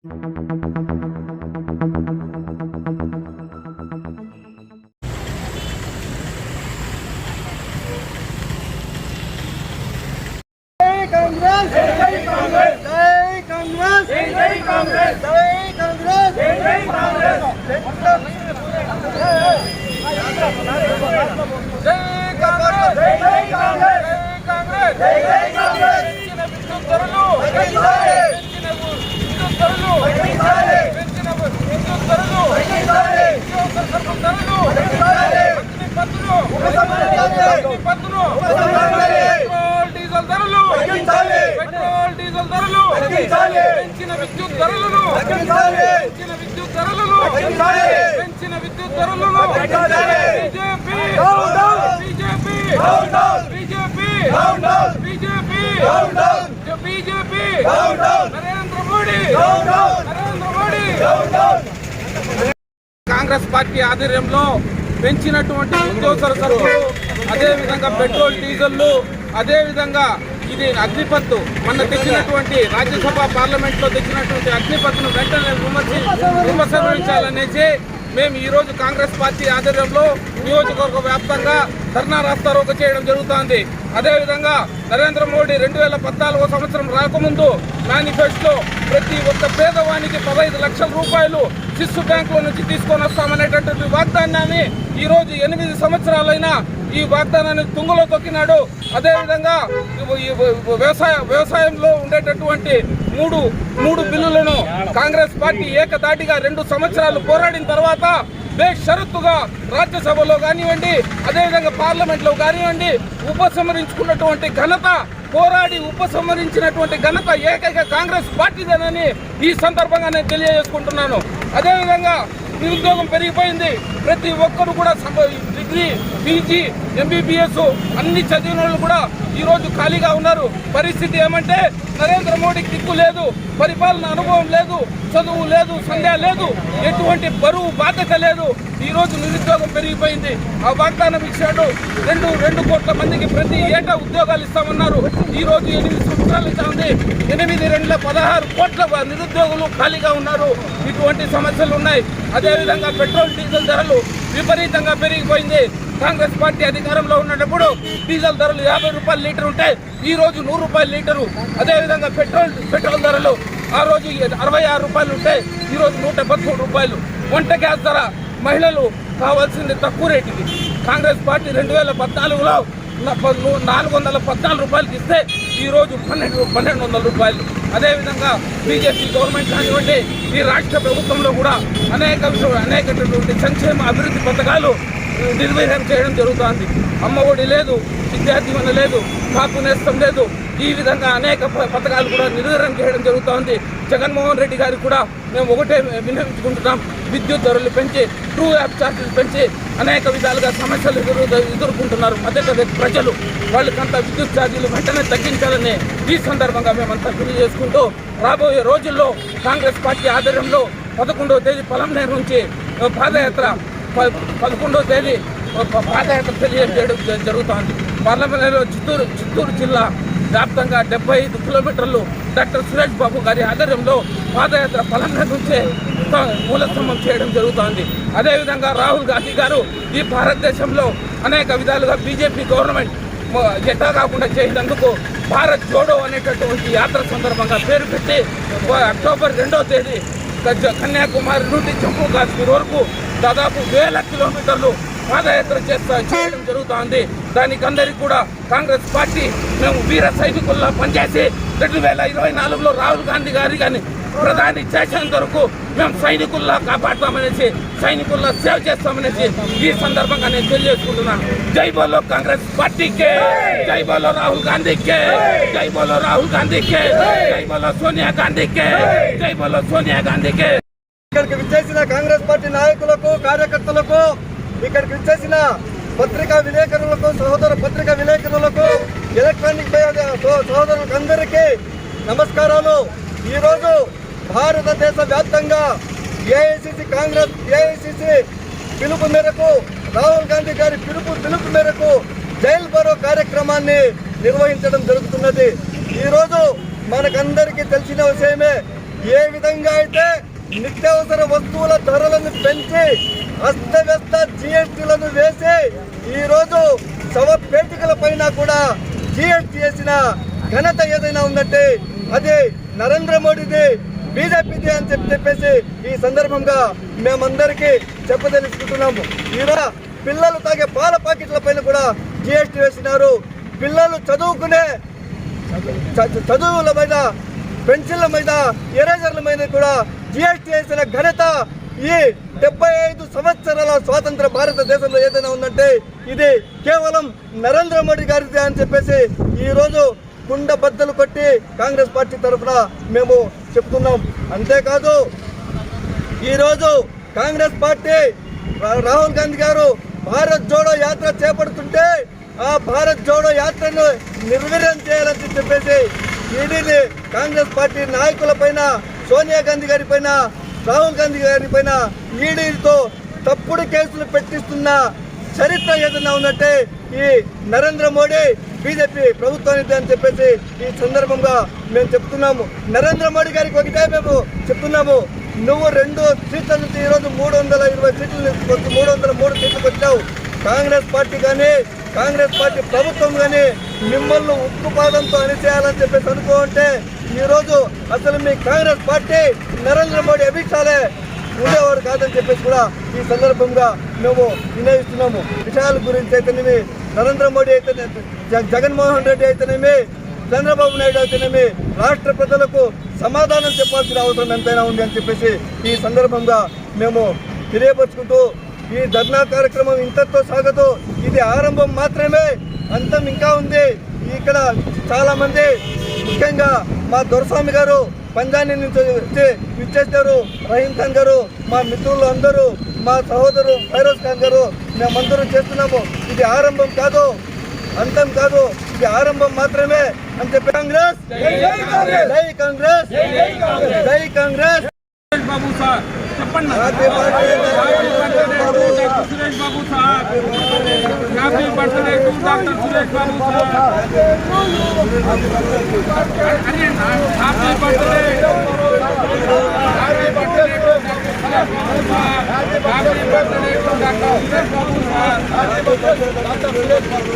Congress party ఆధ్వర్యంలో పెంచినటువంటి నిత్యావసర సరుకులు, అదేవిధంగా పెట్రోల్ డీజిల్, అదేవిధంగా ఇది అగ్నిపత్తు మొన్న తెచ్చినటువంటి రాజ్యసభ పార్లమెంట్లో తెచ్చినటువంటి అగ్నిపత్తును వెంటనే విమర్శించాలనేసి మేము ఈరోజు కాంగ్రెస్ పార్టీ ఆధ్వర్యంలో నియోజకవర్గ వ్యాప్తంగా ధర్నా రాస్తారోకో చేయడం జరుగుతోంది. అదేవిధంగా నరేంద్ర మోడీ 2014 సంవత్సరం రాకముందు మేనిఫెస్టో ప్రతి ఒక్క పేదవానికి 15 లక్షల రూపాయలు శిశు బ్యాంకుల నుంచి తీసుకొని వస్తామనేటటువంటి వాగ్దానాన్ని ఈరోజు 8 సంవత్సరాలైనా ఈ వాగ్దానాన్ని తుంగలో తొక్కినాడు. అదేవిధంగా వ్యవసాయంలో ఉండేటటువంటి మూడు బిల్లులను కాంగ్రెస్ పార్టీ ఏకదాటిగా 2 సంవత్సరాలు పోరాడిన తర్వాత బేషరతుగా రాజ్యసభలో కానివ్వండి, అదేవిధంగా పార్లమెంట్లో కానివ్వండి ఉపసంహరించుకున్నటువంటి ఘనత, పోరాడి ఉపసంహరించినటువంటి ఘనత ఏకైక కాంగ్రెస్ పార్టీదేనని ఈ సందర్భంగా నేను తెలియజేసుకుంటున్నాను. అదేవిధంగా నిరుద్యోగం పెరిగిపోయింది. ప్రతి ఒక్కరు కూడా డిగ్రీ, పీజీ, ఎంబీబీఎస్ అన్ని చదివిన వాళ్ళు కూడా ఈరోజు ఖాళీగా ఉన్నారు. పరిస్థితి ఏమంటే నరేంద్ర మోడీకి దిక్కు లేదు, పరిపాలన అనుభవం లేదు, చదువు లేదు, సంధ్య లేదు, ఎటువంటి బరువు బాధ్యత లేదు. ఈరోజు నిరుద్యోగం పెరిగిపోయింది. ఆ వాగ్దానం ఇచ్చాడు 2 కోట్ల మందికి ప్రతి ఏటా ఉద్యోగాలు ఇస్తామన్నారు. ఈరోజు 8 సంవత్సరాలు ఇస్తా ఉంది. 8 కోట్ల నిరుద్యోగులు ఖాళీగా ఉన్నారు. ఇటువంటి సమస్యలు ఉన్నాయి. అదేవిధంగా పెట్రోల్ డీజిల్ ధరలు విపరీతంగా పెరిగిపోయింది. కాంగ్రెస్ పార్టీ అధికారంలో ఉన్నప్పుడు డీజిల్ ధరలు 50 రూపాయల లీటర్ ఉంటే ఈ రోజు 100 రూపాయల లీటరు. అదేవిధంగా పెట్రోల్ ధరలు ఆ రోజు 66 రూపాయలు ఉంటే ఈ రోజు 113 రూపాయలు. వంట గ్యాస్ ధర మహిళలు కావాల్సింది తక్కువ రేటుకి కాంగ్రెస్ పార్టీ 2014లో 414 రూపాయలకి ఇస్తే ఈరోజు 1200 రూపాయలు. అదేవిధంగా బీజేపీ గవర్నమెంట్ కానివ్వండి, ఈ రాష్ట్ర ప్రభుత్వంలో కూడా అనేకటువంటి సంక్షేమ అభివృద్ధి పథకాలు నిర్వహణ చేయడం జరుగుతోంది. అమ్మఒడి లేదు, విద్యార్థి వన లేదు, కాపు నేస్తం లేదు. ఈ విధంగా అనేక పథకాలు కూడా నిర్వహణ చేయడం జరుగుతోంది. జగన్మోహన్ రెడ్డి గారికి కూడా మేము ఒకటే విన్నవించుకుంటున్నాం. విద్యుత్ ధరలు పెంచి, ట్రూ యాప్ ఛార్జీలు పెంచి అనేక విధాలుగా సమస్యలు ఎదుర్కొంటున్నారు మధ్యతరగతి ప్రజలు. వాళ్ళకంతా విద్యుత్ ఛార్జీలు వెంటనే తగ్గించాలని ఈ సందర్భంగా మేమంతా తెలియజేసుకుంటూ రాబోయే రోజుల్లో కాంగ్రెస్ పార్టీ ఆధ్వర్యంలో 11వ తేదీ పొలంనేరు నుంచి పాదయాత్ర, 11వ తేదీ పాదయాత్ర తెలియజేయడం జరుగుతోంది. పార్లమెంట్లో చిత్తూరు జిల్లా వ్యాప్తంగా 75 కిలోమీటర్లు డాక్టర్ సురేష్ బాబు గారి ఆధ్వర్యంలో పాదయాత్ర పొలంనేరు నుంచే మూలస్తంభం చేయడం జరుగుతోంది. అదేవిధంగా రాహుల్ గాంధీ గారు ఈ భారతదేశంలో అనేక విధాలుగా బీజేపీ గవర్నమెంట్ ఎట్టా కాకుండా చేసినందుకు భారత్ జోడో అనేటటువంటి యాత్ర సందర్భంగా పేరు పెట్టి అక్టోబర్ 2వ తేదీ కన్యాకుమారి నుండి జమ్మూ కాశ్మీర్ వరకు దాదాపు 1000 కిలోమీటర్లు పాదయాత్ర చేయడం జరుగుతోంది. దానికి అందరికీ కూడా కాంగ్రెస్ పార్టీ మేము వీర సైనికుల్లా పనిచేసి 2024లో రాహుల్ గాంధీ గారి కానీ ప్రధాని చేసేంత వరకు మేము సైనికుల్లా కాపాడతామనేసి, సైనికుల్లా సేవ చేస్తామనేసి ఈ సందర్భంగా నేను తెలియజేసుకుంటున్నాను. జై బోలో కాంగ్రెస్ పార్టీకే, జై బోలో రాహుల్ గాంధీకే, జై బోలో రాహుల్ గాంధీకే, జై బోలో సోనియా గాంధీకే, జై బోలో సోనియా గాంధీకే. ఇక్కడికి విచ్చేసిన కాంగ్రెస్ పార్టీ నాయకులకు, కార్యకర్తలకు, ఇక్కడికి విచ్చేసిన పత్రికా విలేకరులకు, పత్రికా విలేకరులకు, ఎలక్ట్రానిక్ సహోదరులకు అందరికీ నమస్కారాలు. ఈరోజు భారతదేశ వ్యాప్తంగా ఏఐసిసి పిలుపు మేరకు, రాహుల్ గాంధీ గారి పిలుపు మేరకు జైల్ బరో కార్యక్రమాన్ని నిర్వహించడం జరుగుతున్నది. ఈరోజు మనకందరికీ తెలిసిన విషయమే, ఏ విధంగా అయితే నిత్యావసర వస్తువుల ధరలను పెంచి అస్తవ్యస్త జిఎస్టీలను వేసి ఈరోజు శవపేటికల పైన కూడా జిఎస్టీ వేసిన ఘనత ఏదైనా ఉందంటే అది నరేంద్ర మోడీది, బీజేపీది అని చెప్పేసి ఈ సందర్భంగా మేమందరికీ చెప్పదలుచుకుంటున్నాము. ఈరోజు పిల్లలు తాగే పాల ప్యాకెట్ల పైన కూడా జిఎస్టీ వేసినారు. పిల్లలు చదువుకునే చదువుల మీద, పెన్షన్ల మీద, ఎరేజర్ల మీద కూడా జిఎస్టీ వేసిన ఘనత ఈ 75 సంవత్సరాల స్వాతంత్ర భారతదేశంలో ఏదైనా ఉందంటే ఇది కేవలం నరేంద్ర మోడీ గారిది అని చెప్పేసి ఈరోజు కుండ బద్దలు కొట్టి కాంగ్రెస్ పార్టీ తరఫున మేము చెప్తున్నాం. అంతేకాదు ఈరోజు కాంగ్రెస్ పార్టీ రాహుల్ గాంధీ గారు భారత్ జోడో యాత్ర చేపడుతుంటే ఆ భారత్ జోడో యాత్రను నిర్వీర్యం చేయాలని చెప్పేసి ఈడీని కాంగ్రెస్ పార్టీ నాయకుల పైన, సోనియా గాంధీ గారి పైన, రాహుల్ గాంధీ గారి పైన ఈడీతో తప్పుడు కేసులు పెట్టిస్తున్న చరిత్ర ఏదైనా ఉందంటే ఈ నరేంద్ర మోడీ బీజేపీ ప్రభుత్వానికి అని చెప్పేసి ఈ సందర్భంగా మేము చెప్తున్నాము. నరేంద్ర మోడీ గారికి ఒకటే మేము చెప్తున్నాము, నువ్వు 2 సీట్ల నుంచి ఈరోజు 320 సీట్లు 303 సీట్లకు వచ్చావు. కాంగ్రెస్ పార్టీ కానీ, కాంగ్రెస్ పార్టీ ప్రభుత్వం కానీ మిమ్మల్ని ఉక్కుపాదంతో అణిచేయాలని చెప్పేసి అనుకుంటే ఈరోజు అసలు మీ కాంగ్రెస్ పార్టీ నరేంద్ర మోడీ అభిషాలే ఉండేవారు కాదని చెప్పేసి కూడా ఈ సందర్భంగా మేము నిర్ణయిస్తున్నాము. విషయాల గురించి అయితేనేమి, నరేంద్ర మోడీ అయితేనేమి, జగన్మోహన్ రెడ్డి అయితేనేమి, చంద్రబాబు నాయుడు అయితేనేమి రాష్ట్ర ప్రజలకు సమాధానం చెప్పాల్సిన అవసరం ఎంతైనా ఉంది అని చెప్పేసి ఈ సందర్భంగా మేము తెలియపరుచుకుంటూ ఈ ధర్నా కార్యక్రమం ఇంతతో సాగదు. ఇది ఆరంభం మాత్రమే, అంతం ఇంకా ఉంది. ఇక్కడ చాలా మంది ముఖ్యంగా మా దొరస్వామి గారు పంజాబీ నుంచి వచ్చి ఇచ్చేస్తారు, రహీం ఖాన్ గారు, మా మిత్రులు అందరూ, మా సహోదరు ఫైరోజ్ ఖాన్ గారు, మేమందరూ చేస్తున్నాము. ఇది ఆరంభం కాదు, అంతం కాదు, ఇది ఆరంభం మాత్రమే అని చెప్పి కాంగ్రెస్ జై కాంగ్రెస్, జై కాంగ్రెస్. బాబు సార్ చెప్పండి. Suresh Babu sir, happy birthday to doctor Suresh Babu sir. Happy birthday, happy birthday to happy birthday to doctor Suresh Babu sir. Doctor Suresh Babu